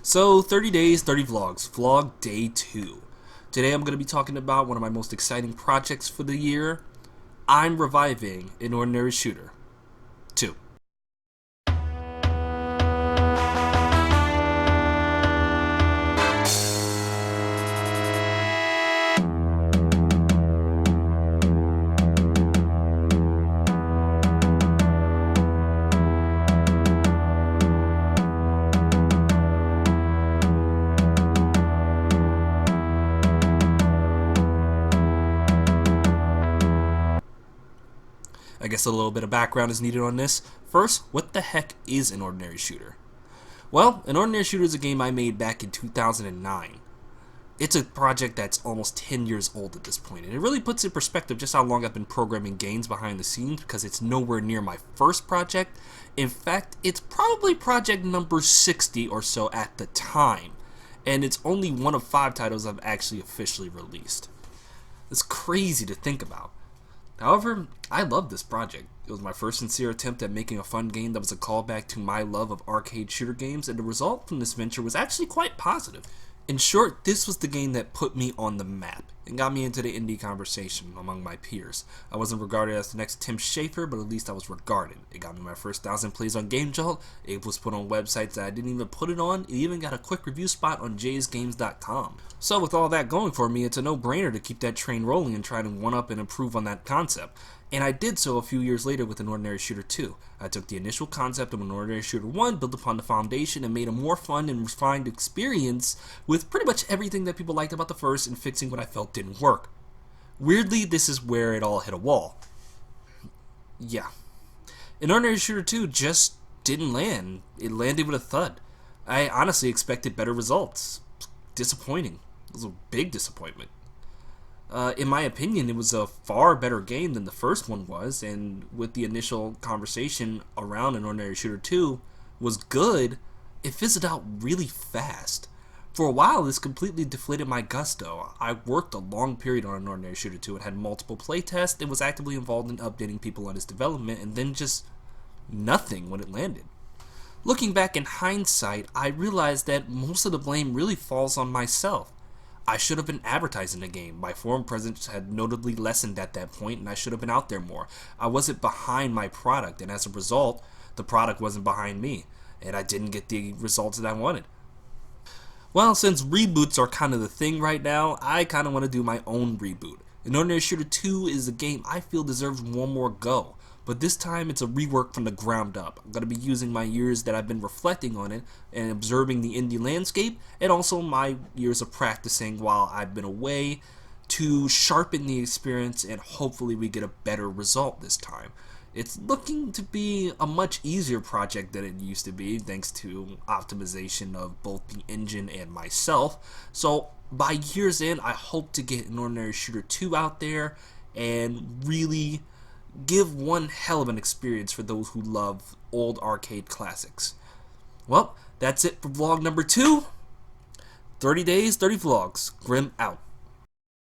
So, 30 days, 30 vlogs, vlog day 2. Today I'm going to be talking about one of my most exciting projects for the year. I'm reviving An Ordinary Shooter 2. I guess a little bit of background is needed on this. First, what the heck is An Ordinary Shooter? Well, An Ordinary Shooter is a game I made back in 2009. It's a project that's almost 10 years old at this point, and it really puts in perspective just how long I've been programming games behind the scenes, because it's nowhere near my first project. In fact, it's probably project number 60 or so at the time, and it's only one of 5 titles I've actually officially released. It's crazy to think about. However, I love this project. It was my first sincere attempt at making a fun game that was a callback to my love of arcade shooter games, and the result from this venture was actually quite positive. In short, this was the game that put me on the map and got me into the indie conversation among my peers. I wasn't regarded as the next Tim Schafer, but at least I was regarded. It got me my first 1,000 plays on GameJolt. It was put on websites that I didn't even put it on. It even got a quick review spot on jaysgames.com. So with all that going for me, it's a no-brainer to keep that train rolling and try to one-up and improve on that concept. And I did so a few years later with An Ordinary Shooter 2. I took the initial concept of An Ordinary Shooter 1, built upon the foundation, and made a more fun and refined experience with pretty much everything that people liked about the first and fixing what I felt didn't work. Weirdly, this is where it all hit a wall. Yeah. An Ordinary Shooter 2 just didn't land. It landed with a thud. I honestly expected better results. Disappointing. It was a big disappointment. In my opinion, it was a far better game than the first one was, and with the initial conversation around An Ordinary Shooter 2 was good, it fizzled out really fast. For a while, this completely deflated my gusto. I worked a long period on An Ordinary Shooter 2 and had multiple playtests and was actively involved in updating people on its development, and then just nothing when it landed. Looking back in hindsight, I realized that most of the blame really falls on myself. I should have been advertising the game. My forum presence had notably lessened at that point, and I should have been out there more. I wasn't behind my product, and as a result, the product wasn't behind me, and I didn't get the results that I wanted. Well, since reboots are kind of the thing right now, I kind of want to do my own reboot. An Ordinary Shooter 2 is a game I feel deserves one more go, but this time it's a rework from the ground up. I'm going to be using my years that I've been reflecting on it and observing the indie landscape, and also my years of practicing while I've been away to sharpen the experience, and hopefully we get a better result this time. It's looking to be a much easier project than it used to be, thanks to optimization of both the engine and myself. So by year's end, I hope to get An Ordinary Shooter 2 out there and really give one hell of an experience for those who love old arcade classics. Well, that's it for vlog number 2. 30 days, 30 vlogs. Grim out.